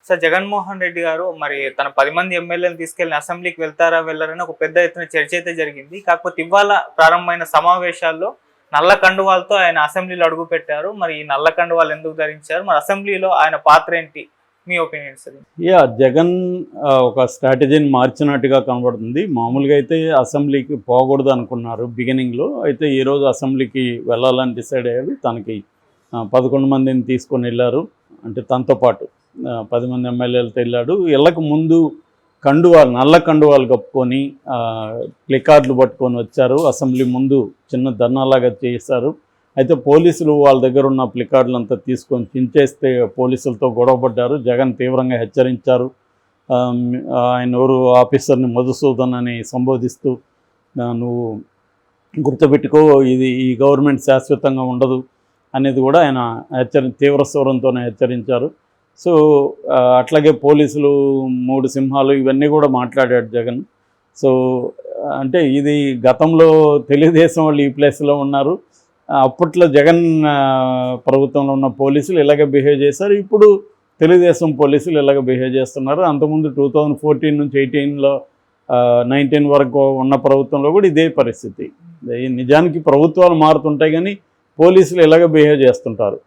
Sir Jaganmohan Reddy గారు మరి తన 10 మంది ఎమ్మెల్యేలను తీసుకెళ్లి అసెంబ్లీకి వెళ్తారా వెళ్ళారని ఒక పెద్ద ఎత్తున చర్చ అయితే జరిగింది. కాకపోతే ఇవాళ ప్రారంభమైన సమావేశాల్లో నల్ల కండువాలతో ఆయన అసెంబ్లీలో అడుగు పెట్టారు. మరి ఈ నల్ల కండువాలు ఎందుకు ధరించారు? మరి అసెంబ్లీలో ఆయన పాత్ర ఏంటి? మీ ఒపీనియన్ సార్. జగన్ ఒక స్ట్రాటజీని మార్చినట్టుగా కనబడుతుంది. మామూలుగా అయితే అసెంబ్లీకి పోకూడదు అనుకున్నారు బిగినింగ్లో. అయితే ఈరోజు అసెంబ్లీకి వెళ్ళాలని డిసైడ్ అయ్యారు. తనకి 11 మందిని తీసుకొని వెళ్ళారు. అంటే తనతో పాటు 10 మంది ఎమ్మెల్యేలతో వెళ్ళాడు. ఇళ్ళకు ముందు కండువాలు, నల్ల కండువాలు కప్పుకొని ప్లికార్డులు పట్టుకొని వచ్చారు. అసెంబ్లీ ముందు చిన్న ధర్నాలాగా చేశారు. అయితే పోలీసులు వాళ్ళ దగ్గర ఉన్న ప్లికార్డులు అంతా తీసుకొని చించేస్తే పోలీసులతో గొడవపడ్డారు. జగన్ తీవ్రంగా హెచ్చరించారు. ఆయన ఎవరు ఆఫీసర్ని మధుసూదన్ అని సంబోధిస్తూ, నువ్వు గుర్తుపెట్టుకో, ఈ గవర్నమెంట్ శాశ్వతంగా ఉండదు అనేది కూడా ఆయన తీవ్ర స్వరంతోనే హెచ్చరించారు. సో అట్లాగే పోలీసులు 3 సింహాలు ఇవన్నీ కూడా మాట్లాడాడు జగన్. సో అంటే ఇది గతంలో తెలుగుదేశం వాళ్ళు ఈ ప్లేస్లో ఉన్నారు. అప్పట్లో జగన్ ప్రభుత్వంలో ఉన్న పోలీసులు ఇలాగే బిహేవ్ చేశారు. ఇప్పుడు తెలుగుదేశం పోలీసులు ఇలాగే బిహేవ్ చేస్తున్నారు. అంతకుముందు 2014 నుంచి 18లో 19 వరకు ఉన్న ప్రభుత్వంలో కూడా ఇదే పరిస్థితి. నిజానికి ప్రభుత్వాలు మారుతుంటాయి కానీ పోలీసులు ఇలాగే బిహేవ్ చేస్తుంటారు.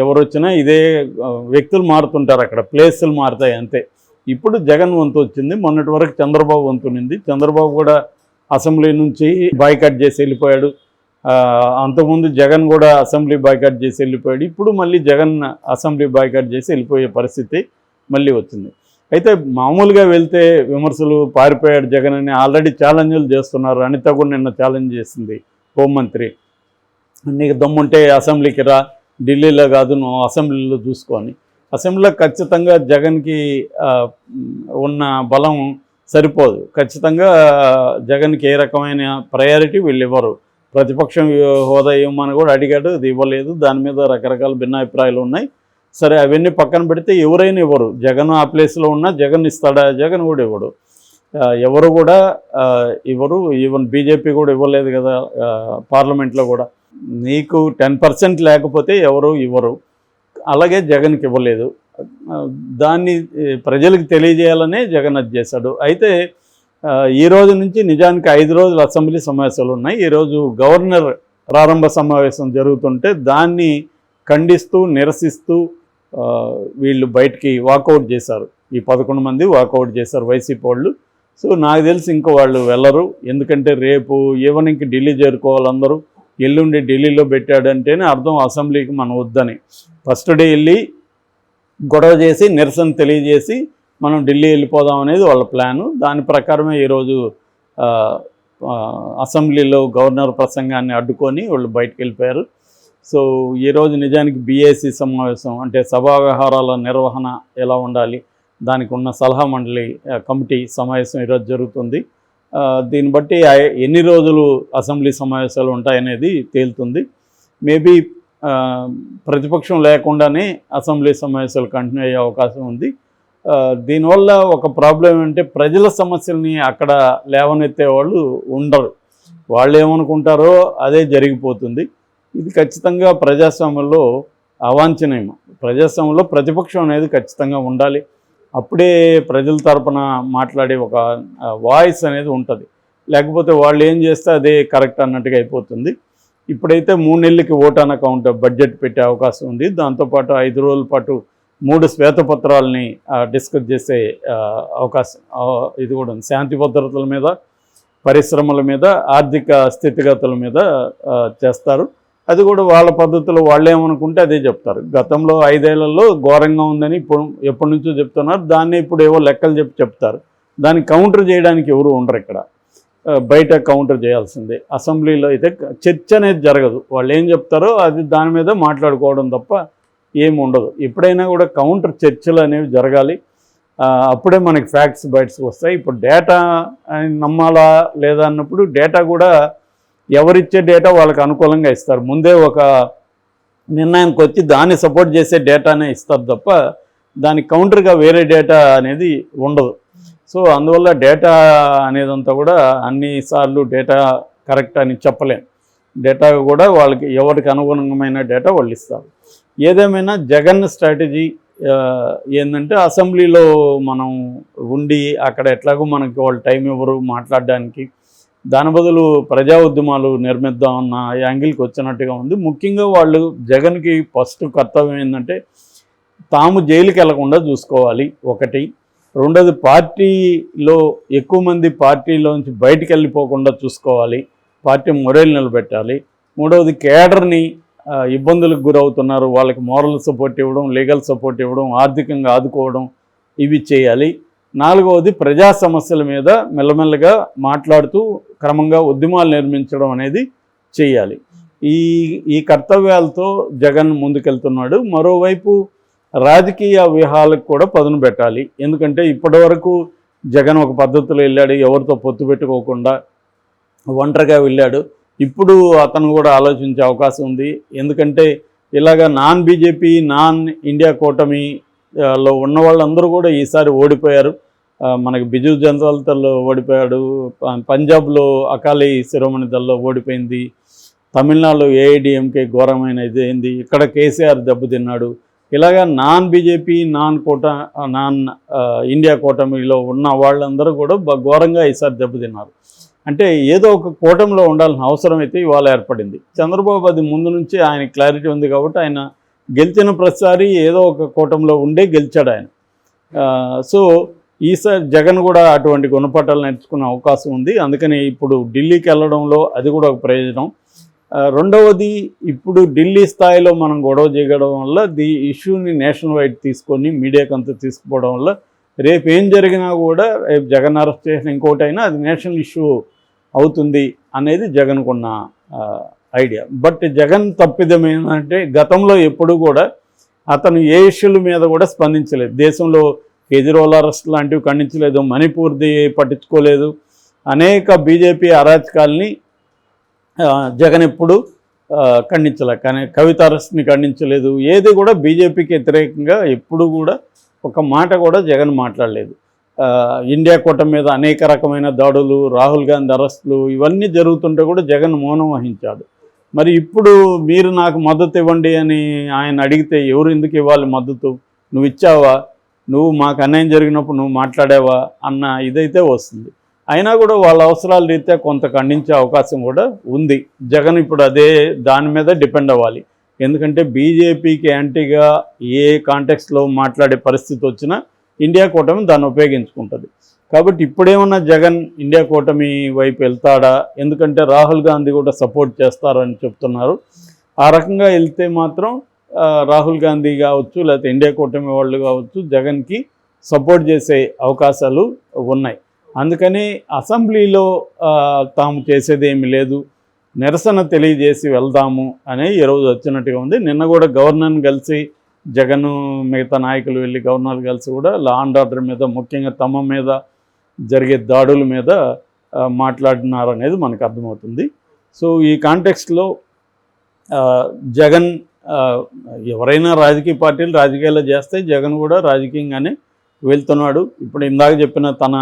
ఎవరు వచ్చినా ఇదే వ్యక్తులు మారుతుంటారు, అక్కడ ప్లేసులు మారుతాయి అంతే. ఇప్పుడు జగన్ వంతు వచ్చింది. మొన్నటి వరకు చంద్రబాబు వంతు ఉంది. చంద్రబాబు కూడా అసెంబ్లీ నుంచి బాయ్కాట్ చేసి వెళ్ళిపోయాడు. అంతకుముందు జగన్ కూడా అసెంబ్లీ బాయ్కాట్ చేసి వెళ్ళిపోయాడు. ఇప్పుడు మళ్ళీ జగన్ అసెంబ్లీ బాయ్కాట్ చేసి వెళ్ళిపోయే పరిస్థితి మళ్ళీ వచ్చింది. అయితే మామూలుగా వెళ్తే విమర్శలు, పారిపోయాడు జగన్ అని ఆల్రెడీ ఛాలెంజ్లు చేస్తున్నారు. అనిత కూడా నిన్న ఛాలెంజ్ చేసింది హోంమంత్రి, నీకు దమ్ముంటే అసెంబ్లీకి రా, ఢిల్లీలో కాదు నువ్వు అసెంబ్లీలో చూసుకొని. అసెంబ్లీలో ఖచ్చితంగా జగన్కి ఉన్న బలం సరిపోదు. ఖచ్చితంగా జగన్కి ఏ రకమైన ప్రయారిటీ వీళ్ళు ఇవ్వరు. ప్రతిపక్షం హోదా ఇవ్వమని కూడా అడిగాడు, అది ఇవ్వలేదు. దాని మీద రకరకాల భిన్నాభిప్రాయాలు ఉన్నాయి. సరే అవన్నీ పక్కన పెడితే ఎవరైనా ఇవ్వరు. జగన్ ఆ ప్లేస్లో ఉన్నా జగన్ ఇస్తాడా? జగన్ కూడా ఇవ్వడు. ఎవరు కూడా ఇవ్వరు. ఈవెన్ బీజేపీ కూడా ఇవ్వలేదు కదా పార్లమెంట్లో కూడా. నీకు 10% లేకపోతే ఎవరు ఇవ్వరు. అలాగే జగన్కి ఇవ్వలేదు. దాన్ని ప్రజలకు తెలియజేయాలనే జగన్ అది చేశాడు. అయితే ఈ రోజు నుంచి నిజానికి 5 రోజులు అసెంబ్లీ సమావేశాలు ఉన్నాయి. ఈరోజు గవర్నర్ ప్రారంభ సమావేశం జరుగుతుంటే దాన్ని ఖండిస్తూ, నిరసిస్తూ వీళ్ళు బయటికి వాకౌట్ చేశారు. ఈ 11 మంది వాకౌట్ చేశారు వైసీపీ వాళ్ళు. సో నాకు తెలిసి ఇంకో వాళ్ళు వెళ్ళరు. ఎందుకంటే రేపు ఈవినింగ్కి ఢిల్లీ చేరుకోవాలి అందరూ. ఎల్లుండి ఢిల్లీలో పెట్టాడంటేనే అర్థం అసెంబ్లీకి మనం వద్దని. ఫస్ట్ డే వెళ్ళి గొడవ చేసి నిరసన తెలియజేసి మనం ఢిల్లీ వెళ్ళిపోదాం అనేది వాళ్ళ ప్లాను. దాని ప్రకారమే ఈరోజు అసెంబ్లీలో గవర్నర్ ప్రసంగాన్ని అడ్డుకొని వాళ్ళు బయటకు వెళ్ళిపోయారు. సో ఈరోజు నిజానికి బీఏసీ సమావేశం, అంటే సభా వ్యవహారాల నిర్వహణ ఎలా ఉండాలి, దానికి ఉన్న సలహా మండలి కమిటీ సమావేశం ఈరోజు జరుగుతుంది. దీన్ని బట్టి ఎన్ని రోజులు అసెంబ్లీ సమావేశాలు ఉంటాయనేది తేలుతుంది. మేబీ ప్రతిపక్షం లేకుండానే అసెంబ్లీ సమావేశాలు కంటిన్యూ అయ్యే అవకాశం ఉంది. దీనివల్ల ఒక ప్రాబ్లం ఏంటంటే ప్రజల సమస్యల్ని అక్కడ లేవనెత్తే వాళ్ళు ఉండరు. వాళ్ళు ఏమనుకుంటారో అదే జరిగిపోతుంది. ఇది ఖచ్చితంగా ప్రజాస్వామ్యంలో అవాంఛనీయం. ప్రజాస్వామ్యంలో ప్రతిపక్షం అనేది ఖచ్చితంగా ఉండాలి. అప్పుడే ప్రజల తరపున మాట్లాడే ఒక వాయిస్ అనేది ఉంటుంది. లేకపోతే వాళ్ళు ఏం చేస్తే అదే కరెక్ట్ అన్నట్టుగా అయిపోతుంది. ఇప్పుడైతే 3 నెలలకి ఓట్ ఆన్ అకౌంట్ బడ్జెట్ పెట్టే అవకాశం ఉంది. దాంతోపాటు 5 రోజుల పాటు 3 శ్వేతపత్రాలని డిస్కస్ చేసే అవకాశం ఇది కూడా ఉంది. శాంతి భద్రతల మీద, పరిశ్రమల మీద, ఆర్థిక స్థితిగతుల మీద చేస్తారు. అది కూడా వాళ్ళ పద్ధతిలో వాళ్ళు ఏమనుకుంటే అదే చెప్తారు. గతంలో 5 ఏళ్లలో ఘోరంగా ఉందని ఎప్పటి నుంచో చెప్తున్నారు. దాన్ని ఇప్పుడు ఏవో లెక్కలు చెప్తారు. దాన్ని కౌంటర్ చేయడానికి ఎవరు ఉండరు. ఇక్కడ బయట కౌంటర్ చేయాల్సిందే. అసెంబ్లీలో అయితే చర్చ అనేది జరగదు. వాళ్ళు ఏం చెప్తారో అది దాని మీద మాట్లాడుకోవడం తప్ప ఏమి ఉండదు. ఎప్పుడైనా కూడా కౌంటర్ చర్చలు అనేవి జరగాలి. అప్పుడే మనకి ఫ్యాక్ట్స్ బయటకు వస్తాయి. ఇప్పుడు డేటా నమ్మాలా లేదా అన్నప్పుడు డేటా కూడా ఎవరిచ్చే డేటా వాళ్ళకి అనుకూలంగా ఇస్తారు. ముందే ఒక నిర్ణయానికి వచ్చి దాన్ని సపోర్ట్ చేసే డేటానే ఇస్తారు తప్ప దానికి కౌంటర్గా వేరే డేటా అనేది ఉండదు. సో అందువల్ల డేటా అనేదంతా కూడా అన్నిసార్లు డేటా కరెక్ట్ అని చెప్పలేం. డేటా కూడా వాళ్ళకి ఎవరికి అనుగుణమైన డేటా వాళ్ళు ఇస్తారు. ఏదేమైనా జగన్ స్ట్రాటజీ ఏంటంటే అసెంబ్లీలో మనం ఉండి అక్కడ ఎట్లాగో మనకి వాళ్ళు టైం ఇవ్వరు మాట్లాడడానికి, దాని బదులు ప్రజా ఉద్యమాలు నిర్మిద్దాం అన్న యాంగిల్కి వచ్చినట్టుగా ఉంది. ముఖ్యంగా వాళ్ళు జగన్కి ఫస్ట్ కర్తవ్యం ఏంటంటే తాము జైలుకి వెళ్లకుండా చూసుకోవాలి ఒకటి. రెండోది పార్టీలో ఎక్కువ మంది పార్టీలోంచి బయటికి వెళ్ళిపోకుండా చూసుకోవాలి, పార్టీ మొరేలు నిలబెట్టాలి. మూడవది కేడర్ని ఇబ్బందులకు గురవుతున్నారు వాళ్ళకి మోరల్ సపోర్ట్ ఇవ్వడం, లీగల్ సపోర్ట్ ఇవ్వడం, ఆర్థికంగా ఆదుకోవడం, ఇవి చేయాలి. నాలుగవది ప్రజా సమస్యల మీద మెల్లమెల్లగా మాట్లాడుతూ క్రమంగా ఉద్యమాలు నిర్మించడం అనేది చేయాలి. ఈ కర్తవ్యాలతో జగన్ ముందుకెళ్తున్నాడు. మరోవైపు రాజకీయ వ్యూహాలకు కూడా పదును పెట్టాలి. ఎందుకంటే ఇప్పటివరకు జగన్ ఒక పద్ధతిలో వెళ్ళాడు, ఎవరితో పొత్తు పెట్టుకోకుండా ఒంటరిగా వెళ్ళాడు. ఇప్పుడు అతను కూడా ఆలోచించే అవకాశం ఉంది. ఎందుకంటే ఇలాగ నాన్ బీజేపీ నాన్ ఇండియా కూటమిలో ఉన్న వాళ్ళందరూ కూడా ఈసారి ఓడిపోయారు. మనకి బిజు జనతా దళ్ ఓడిపోయాడు, పంజాబ్లో అకాలీ శిరోమణి దళ్ ఓడిపోయింది, తమిళనాడులో ఏఐడిఎంకే ఘోరమైన ఇది అయింది, ఇక్కడ కేసీఆర్ దెబ్బతిన్నాడు. ఇలాగా నాన్ బీజేపీ నాన్ ఇండియా కూటమిలో ఉన్న వాళ్ళందరూ కూడా ఘోరంగా ఈసారి దెబ్బతిన్నారు. అంటే ఏదో ఒక కూటమిలో ఉండాల్సిన అవసరం అయితే ఇవాళ ఏర్పడింది. చంద్రబాబు అది ముందు నుంచి ఆయన క్లారిటీ ఉంది కాబట్టి ఆయన గెలిచిన ప్రతిసారి ఏదో ఒక కూటమిలో ఉండే గెలిచాడు ఆయన. సో ఈసారి జగన్ కూడా అటువంటి గుణపాఠాలు నేర్చుకునే అవకాశం ఉంది. అందుకని ఇప్పుడు ఢిల్లీకి వెళ్ళడంలో అది కూడా ఒక ప్రయోజనం. రెండవది, ఇప్పుడు ఢిల్లీ స్థాయిలో మనం గొడవ చేయడం వల్ల ఇష్యూని నేషనల్ వైడ్ తీసుకొని మీడియాకి అంతా తీసుకుపోవడం వల్ల రేపు ఏం జరిగినా కూడా రేపు జగన్ అరెస్ట్ చేసిన ఇంకోటైనా అది నేషనల్ ఇష్యూ అవుతుంది అనేది జగన్కున్న ఐడియా. బట్ జగన్ తప్పిదం ఏంటంటే గతంలో ఎప్పుడు కూడా అతను ఏ ఇష్యూల మీద కూడా స్పందించలేదు. దేశంలో కేజ్రీవాల్ అరెస్ట్ లాంటివి ఖండించలేదు, మణిపూర్ది పట్టించుకోలేదు, అనేక బీజేపీ అరాచకాల్ని జగన్ ఎప్పుడు ఖండించలేదు. కానీ కవిత అరెస్ట్ని ఖండించలేదు. ఏది కూడా బీజేపీకి వ్యతిరేకంగా ఎప్పుడు కూడా ఒక మాట కూడా జగన్ మాట్లాడలేదు. ఇండియా కూటమి మీద అనేక రకమైన దాడులు, రాహుల్ గాంధీ అరెస్టులు ఇవన్నీ జరుగుతుంటే కూడా జగన్ మౌనం వహించాడు. మరి ఇప్పుడు మీరు నాకు మద్దతు ఇవ్వండి అని ఆయన అడిగితే ఎవరు ఎందుకు ఇవ్వాలి మద్దతు? నువ్వు ఇచ్చావా? నువ్వు మాకు అన్యాయం జరిగినప్పుడు నువ్వు మాట్లాడావా అన్న ఇదైతే వస్తుంది. అయినా కూడా వాళ్ళ అవసరాల రీత్యా కొంత ఖండించే అవకాశం కూడా ఉంది. జగన్ ఇప్పుడు దాని మీద డిపెండ్ అవ్వాలి. ఎందుకంటే బీజేపీకి యాంటీగా ఏ కాంటెక్స్లో మాట్లాడే పరిస్థితి వచ్చినా ఇండియా కూటమి దాన్ని ఉపయోగించుకుంటుంది. కాబట్టి ఇప్పుడేమన్నా జగన్ ఇండియా కూటమి వైపు వెళ్తాడా? ఎందుకంటే రాహుల్ గాంధీ కూడా సపోర్ట్ చేస్తారని చెప్తున్నారు. ఆ రకంగా వెళ్తే మాత్రం రాహుల్ గాంధీ కావచ్చు, లేకపోతే ఇండియా కూటమి వాళ్ళు కావచ్చు, జగన్కి సపోర్ట్ చేసే అవకాశాలు ఉన్నాయి. అందుకని అసెంబ్లీలో తాము చేసేది ఏమీ లేదు, నిరసన తెలియజేసి వెళ్దాము అనే ఈరోజు వచ్చినట్టుగా ఉంది. నిన్న కూడా గవర్నర్ని కలిసి జగన్ మిగతా నాయకులు వెళ్ళి గవర్నర్ కలిసి కూడా లా అండ్ ఆర్డర్ మీద, ముఖ్యంగా తమ మీద జరిగే దాడుల మీద మాట్లాడినారనేది మనకు అర్థమవుతుంది. సో ఈ కాంటెక్స్ట్లో జగన్ ఎవరైనా రాజకీయ పార్టీలు రాజకీయాలు చేస్తే జగన్ కూడా రాజకీయంగానే వెళ్తున్నాడు. ఇప్పుడు ఇందాక చెప్పిన తన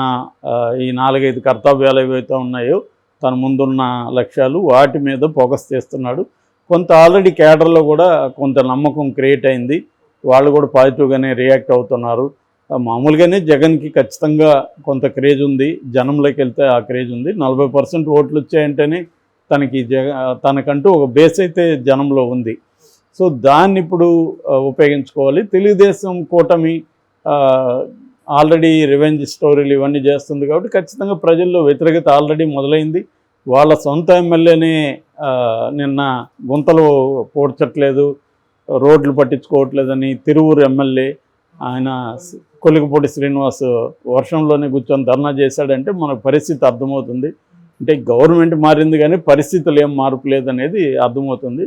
ఈ 4-5 కర్తవ్యాలు ఏవైతే ఉన్నాయో తన ముందున్న లక్ష్యాలు వాటి మీద ఫోకస్ చేస్తున్నాడు. కొంత ఆల్రెడీ కేడర్లో కూడా కొంత నమ్మకం క్రియేట్ అయింది. వాళ్ళు కూడా పాజిటివ్గానే రియాక్ట్ అవుతున్నారు. మామూలుగానే జగన్కి ఖచ్చితంగా కొంత క్రేజ్ ఉంది, జనంలోకి వెళ్తే ఆ క్రేజ్ ఉంది. 40% ఓట్లు వచ్చాయంటేనే తనకంటూ ఒక బేస్ అయితే జనంలో ఉంది. సో దాన్ని ఇప్పుడు ఉపయోగించుకోవాలి. తెలుగుదేశం కూటమి ఆల్రెడీ రివెంజ్ స్టోరీలు ఇవన్నీ చేస్తుంది కాబట్టి ఖచ్చితంగా ప్రజల్లో వ్యతిరేకత ఆల్రెడీ మొదలైంది. వాళ్ళ సొంత ఎమ్మెల్యేనే నిన్న గుంతలు పోడ్చట్లేదు, రోడ్లు పట్టించుకోవట్లేదని తిరువూరు ఎమ్మెల్యే ఆయన కొలికపూడి శ్రీనివాస్ వర్షంలోనే కూర్చొని ధర్నా చేశాడంటే మనకు పరిస్థితి అర్థమవుతుంది. అంటే గవర్నమెంట్ మారింది కానీ పరిస్థితులు ఏం మార్పు లేదనేది అర్థమవుతుంది.